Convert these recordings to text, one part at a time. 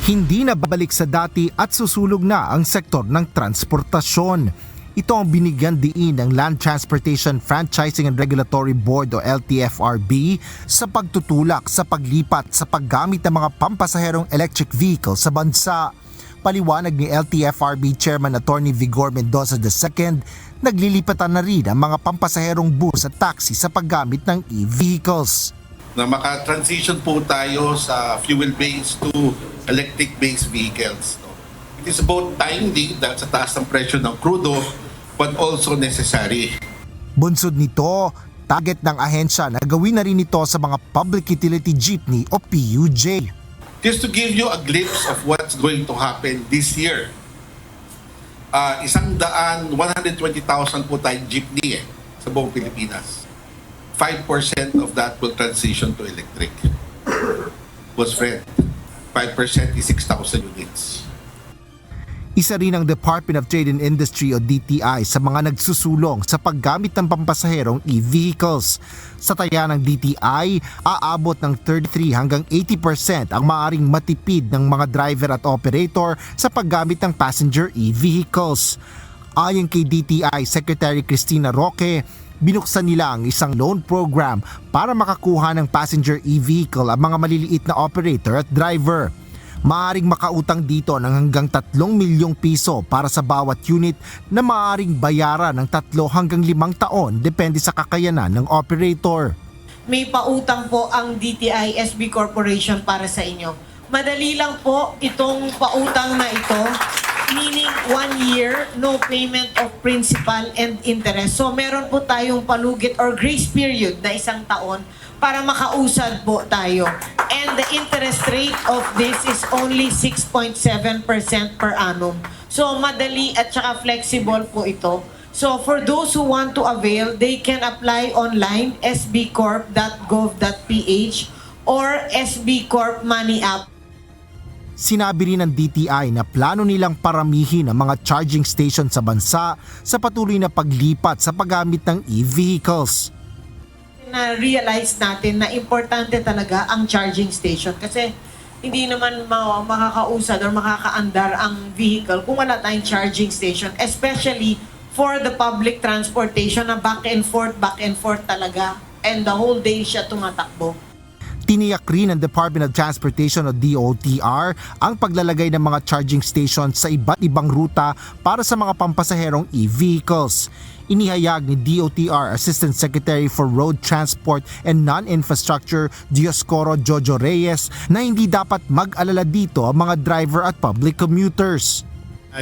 Hindi na babalik sa dati at susulog na ang sektor ng transportasyon. Ito ang binigyan diin ng Land Transportation Franchising and Regulatory Board o LTFRB sa pagtutulak sa paglipat sa paggamit ng mga pampasaherong electric vehicle sa bansa. Paliwanag ni LTFRB Chairman Attorney Vigor Mendoza II, naglilipatan na rin ang mga pampasaherong bus at taxi sa paggamit ng e-vehicles. Na maka-transition po tayo sa fuel-based to electric-based vehicles. It is about timely dahil sa taas ng presyo ng crudo but also necessary. Bunsod nito, target ng ahensya na gawin na rin ito sa mga Public Utility Jeepney o PUJ. Just to give you a glimpse of what's going to happen this year, 120,000 po tayong jeepney sa buong Pilipinas. 5% of that will transition to electric. Was friend, 5% is 6,000 units. Isa rin ang Department of Trade and Industry o DTI sa mga nagsusulong sa paggamit ng pampasaherong e-vehicles. Sa taya ng DTI, aabot ng 33 hanggang 80% ang maaring matipid ng mga driver at operator sa paggamit ng passenger e-vehicles. Ayon kay DTI Secretary Cristina Roque, binuksan nila ang isang loan program para makakuha ng passenger e-vehicle ang mga maliliit na operator at driver. Maaring makautang dito ng hanggang 3 milyong piso para sa bawat unit na maaring bayaran ng 3 hanggang 5 taon depende sa kakayanan ng operator. May pautang po ang DTI SB Corporation para sa inyo. Madali lang po itong pautang na ito, meaning 1 year, no payment of principal and interest. So meron po tayong palugit or grace period na 1 taon para makausad po tayo. And the interest rate of this is only 6.7% per annum. So madali at saka flexible po ito. So for those who want to avail, they can apply online sbcorp.gov.ph or SB Corp Money App. Sinabi rin ng DTI na plano nilang paramihin ang mga charging station sa bansa sa patuloy na paglipat sa paggamit ng e-vehicles. Na-realize natin na importante talaga ang charging station kasi hindi naman makakausad or makakaandar ang vehicle kung wala tayong charging station, especially for the public transportation na back and forth talaga and the whole day siya tumatakbo. Tiniyak rin ng Department of Transportation o DOTR ang paglalagay ng mga charging stations sa iba't ibang ruta para sa mga pampasaherong e-vehicles. Inihayag ni DOTR Assistant Secretary for Road Transport and Non-Infrastructure Dioscoro Jojo Reyes na hindi dapat mag-alala dito ang mga driver at public commuters.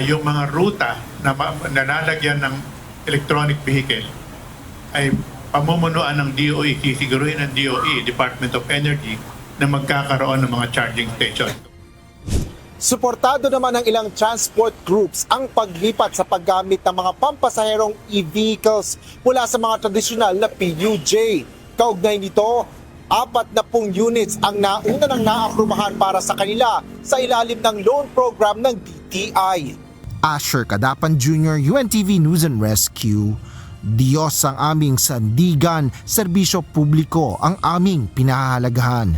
Yung mga ruta na nalalagyan ng electronic vehicle ay pamumunuan ng DOE, sisiguruhin ng DOE, Department of Energy, na magkakaroon ng mga charging station. Suportado naman ng ilang transport groups ang paglipat sa paggamit ng mga pampasaherong e-vehicles mula sa mga tradisyonal na PUJ. Kaugnay nito, 40 units ang nauna ng naaprubahan para sa kanila sa ilalim ng loan program ng DTI. Asher Kadapan Jr., UNTV News and Rescue. Diyos ang aming sandigan, serbisyo publiko ang aming pinahahalagahan.